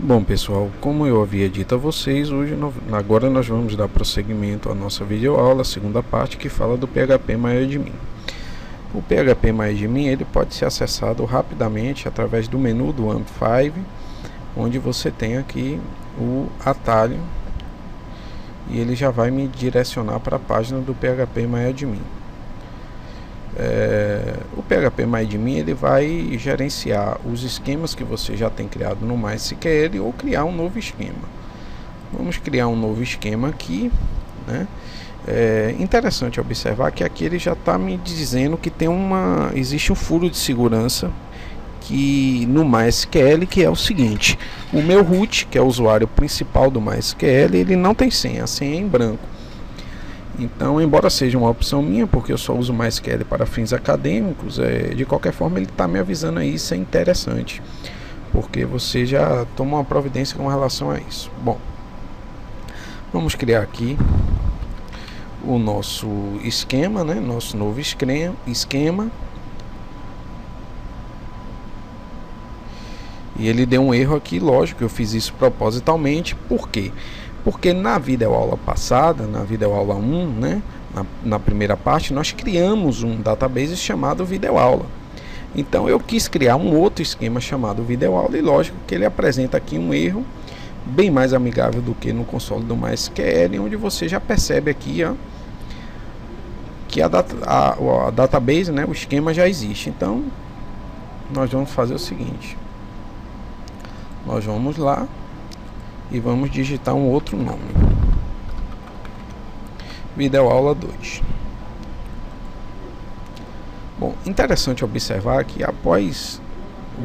Bom pessoal, como eu havia dito a vocês, agora nós vamos dar prosseguimento à nossa videoaula, a segunda parte que fala do PHP MyAdmin. O PHP MyAdmin ele pode ser acessado rapidamente através do menu do AMP5, onde você tem aqui o atalho e ele já vai me direcionar para a página do PHP MyAdmin. O PHP MyAdmin ele vai gerenciar os esquemas que você já tem criado no MySQL ou criar um novo esquema. Vamos criar um novo esquema aqui, né? É interessante observar que aqui ele já está me dizendo que existe um furo de segurança que no MySQL, que é o seguinte: o meu root, que é o usuário principal do MySQL, ele não tem senha, a senha é em branco. Então, embora seja uma opção minha, porque eu só uso MySQL para fins acadêmicos, de qualquer forma ele está me avisando aí, isso é interessante, porque você já toma uma providência com relação a isso. Bom, vamos criar aqui o nosso esquema, né? Nosso novo esquema. E ele deu um erro aqui, lógico, eu fiz isso propositalmente. Por quê? Porque na videoaula passada, na videoaula 1, né, na primeira parte, nós criamos um database chamado videoaula. Então eu quis criar um outro esquema chamado videoaula e lógico que ele apresenta aqui um erro bem mais amigável do que no console do MySQL, onde você já percebe aqui que a database, né, o esquema já existe. Então nós vamos fazer o seguinte: nós vamos lá e vamos digitar um outro nome, videoaula 2. Bom, interessante observar que após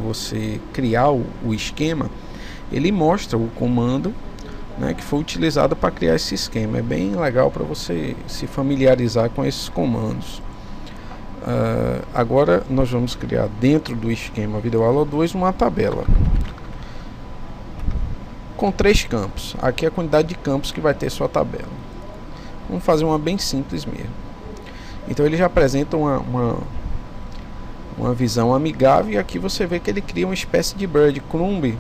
você criar o esquema, ele mostra o comando, né, que foi utilizado para criar esse esquema. É bem legal para você se familiarizar com esses comandos. Agora nós vamos criar dentro do esquema videoaula 2 uma tabela com 3 campos. Aqui é a quantidade de campos que vai ter sua tabela. Vamos fazer uma bem simples mesmo. Então ele já apresenta uma visão amigável, e aqui você vê que ele cria uma espécie de breadcrumb,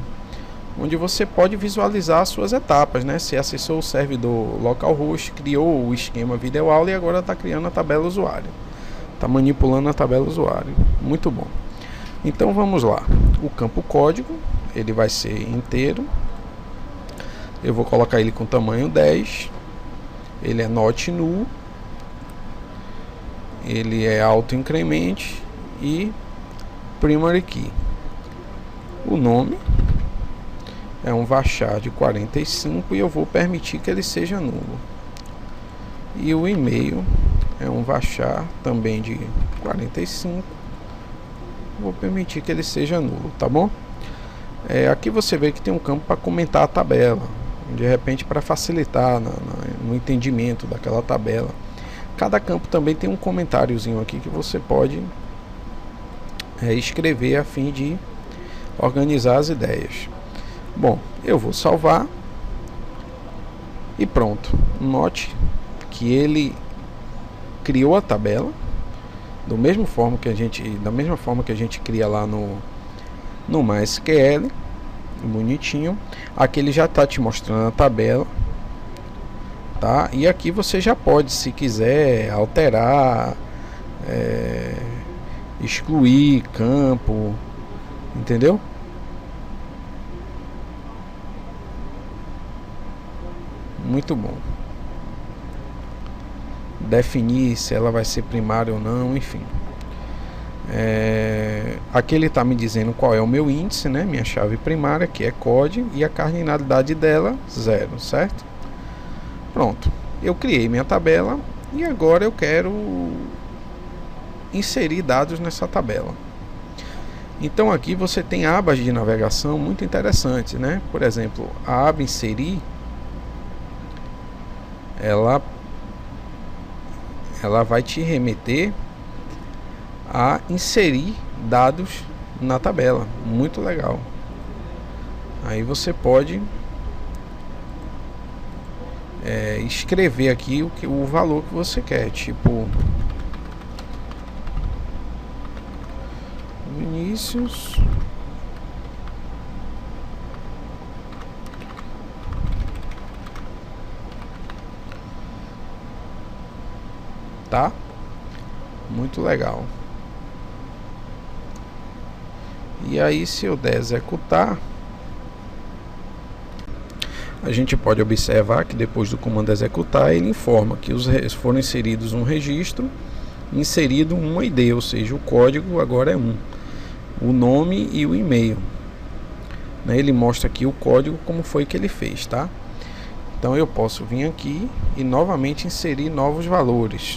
onde você pode visualizar as suas etapas, né? Você acessou o servidor localhost, criou o esquema videoaula e agora está criando a tabela usuário. Está manipulando a tabela usuário. Muito bom. Então vamos lá. O campo código, ele vai ser inteiro. Eu vou colocar ele com tamanho 10. Ele é not null. Ele é auto increment e primary key. O nome é um varchar de 45 e eu vou permitir que ele seja nulo. E o e-mail é um varchar também de 45. Vou permitir que ele seja nulo, tá bom? Aqui você vê que tem um campo para comentar a tabela, de repente para facilitar no entendimento daquela tabela. Cada campo também tem um comentáriozinho aqui que você pode escrever a fim de organizar as ideias. Bom, eu vou salvar e pronto. Note que ele criou a tabela da mesma forma que a gente cria lá no MySQL, bonitinho. Aqui ele já está te mostrando a tabela, tá? E aqui você já pode, se quiser, alterar, excluir campo, entendeu? Muito bom. Definir se ela vai ser primária ou não, enfim. Aqui ele está me dizendo qual é o meu índice, né? Minha chave primária, que é code, e a cardinalidade dela 0, certo? Pronto, eu criei minha tabela e agora eu quero inserir dados nessa tabela. Então aqui você tem abas de navegação muito interessantes, né? Por exemplo, a aba inserir, ela vai te remeter a inserir dados na tabela. Muito legal. Aí você pode escrever aqui o valor que você quer, tipo Vinícius tá? Muito legal. E aí, se eu der executar, a gente pode observar que depois do comando executar, ele informa que foram inseridos um registro, inserido um ID, ou seja, o código agora é o nome e o e-mail. Ele mostra aqui o código como foi que ele fez, tá? Então eu posso vir aqui e novamente inserir novos valores.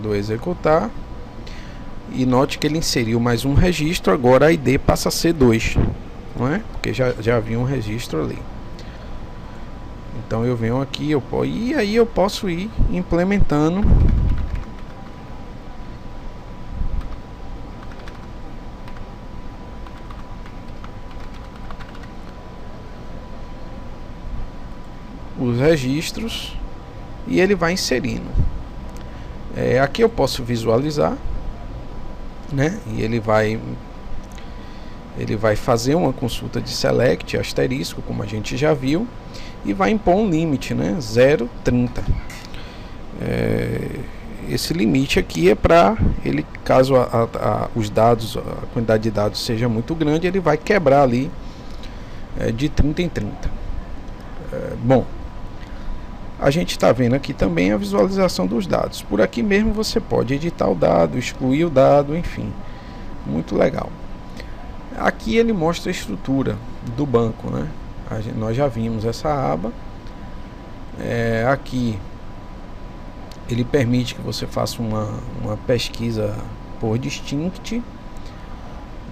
Do executar, e note que ele inseriu mais um registro, agora a ID passa a ser 2, não é? Porque já havia um registro ali. Então eu venho aqui, e aí eu posso ir implementando os registros e ele vai inserindo. Aqui eu posso visualizar, né? E ele vai fazer uma consulta de select asterisco, como a gente já viu, e vai impor um limite, né? 0,30. Esse limite aqui é para ele, caso os dados, a quantidade de dados seja muito grande, ele vai quebrar ali de 30 em 30. Bom, a gente está vendo aqui também a visualização dos dados. Por aqui mesmo você pode editar o dado, excluir o dado, enfim, muito legal. Aqui ele mostra a estrutura do banco, né? Nós já vimos essa aba. Aqui ele permite que você faça uma pesquisa por distinct,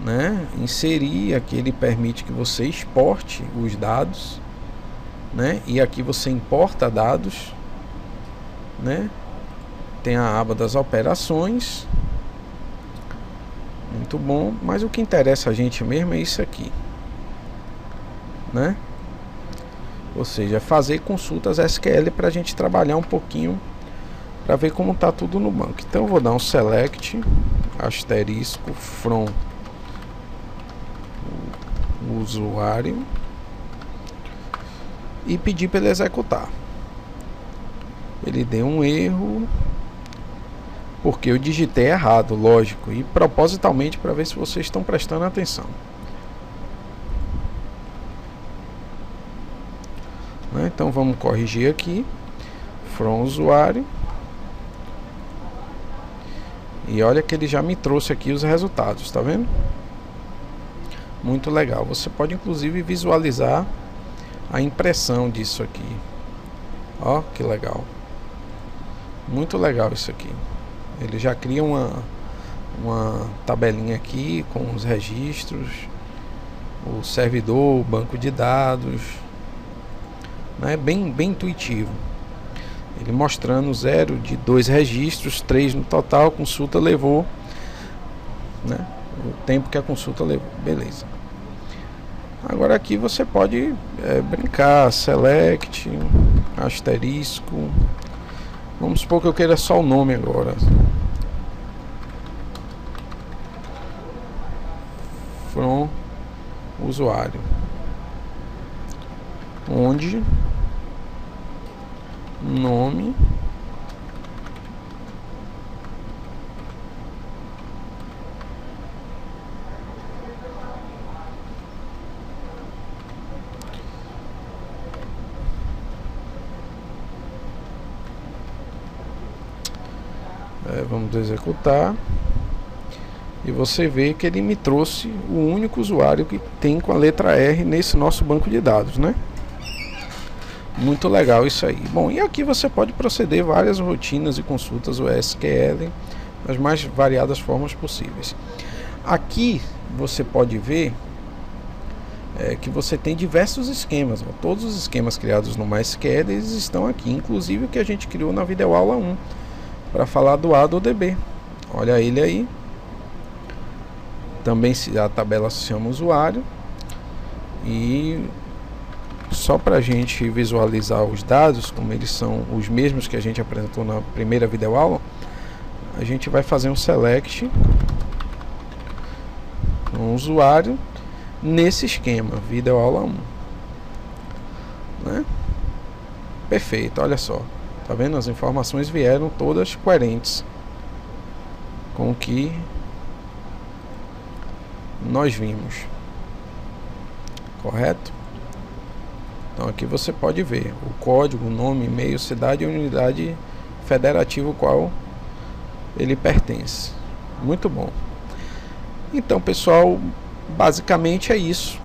né? Inserir, aqui ele permite que você exporte os dados, né? E aqui você importa dados, né? Tem a aba das operações, muito bom, mas o que interessa a gente mesmo é isso aqui, né? Ou seja, fazer consultas SQL para a gente trabalhar um pouquinho, para ver como está tudo no banco. Então eu vou dar um select asterisco from o usuário e pedir para ele executar. Ele deu um erro porque eu digitei errado, lógico, e propositalmente para ver se vocês estão prestando atenção, né? Então vamos corrigir aqui, from usuário, e olha que ele já me trouxe aqui os resultados, tá vendo? Muito legal. Você pode inclusive visualizar a impressão disso aqui. Ó, que legal. Muito legal isso aqui. Ele já cria uma tabelinha aqui com os registros, o servidor, o banco de dados, né? Bem intuitivo. Ele mostrando 0 de 2 registros, 3 no total. Consulta levou, né? O tempo que a consulta levou. Beleza. Agora aqui você pode brincar, select, asterisco. Vamos supor que eu queira só o nome agora. From usuário. Onde nome vamos executar, e você vê que ele me trouxe o único usuário que tem com a letra R nesse nosso banco de dados, né? Muito legal isso aí. Bom, e aqui você pode proceder várias rotinas e consultas o SQL das mais variadas formas possíveis. Aqui você pode ver que você tem diversos esquemas, ó. Todos os esquemas criados no MySQL eles estão aqui, inclusive o que a gente criou na videoaula 1 para falar do ADODB. Olha ele aí. Também a tabela se chama usuário, e Só para a gente visualizar os dados, como eles são os mesmos que a gente apresentou na primeira videoaula, a gente vai fazer um select no usuário nesse esquema, videoaula 1, né? Perfeito, olha só, tá vendo? As informações vieram todas coerentes com o que nós vimos, correto? Então aqui você pode ver o código, o nome, e-mail, cidade e unidade federativa qual ele pertence. Muito bom. Então, pessoal, basicamente é isso.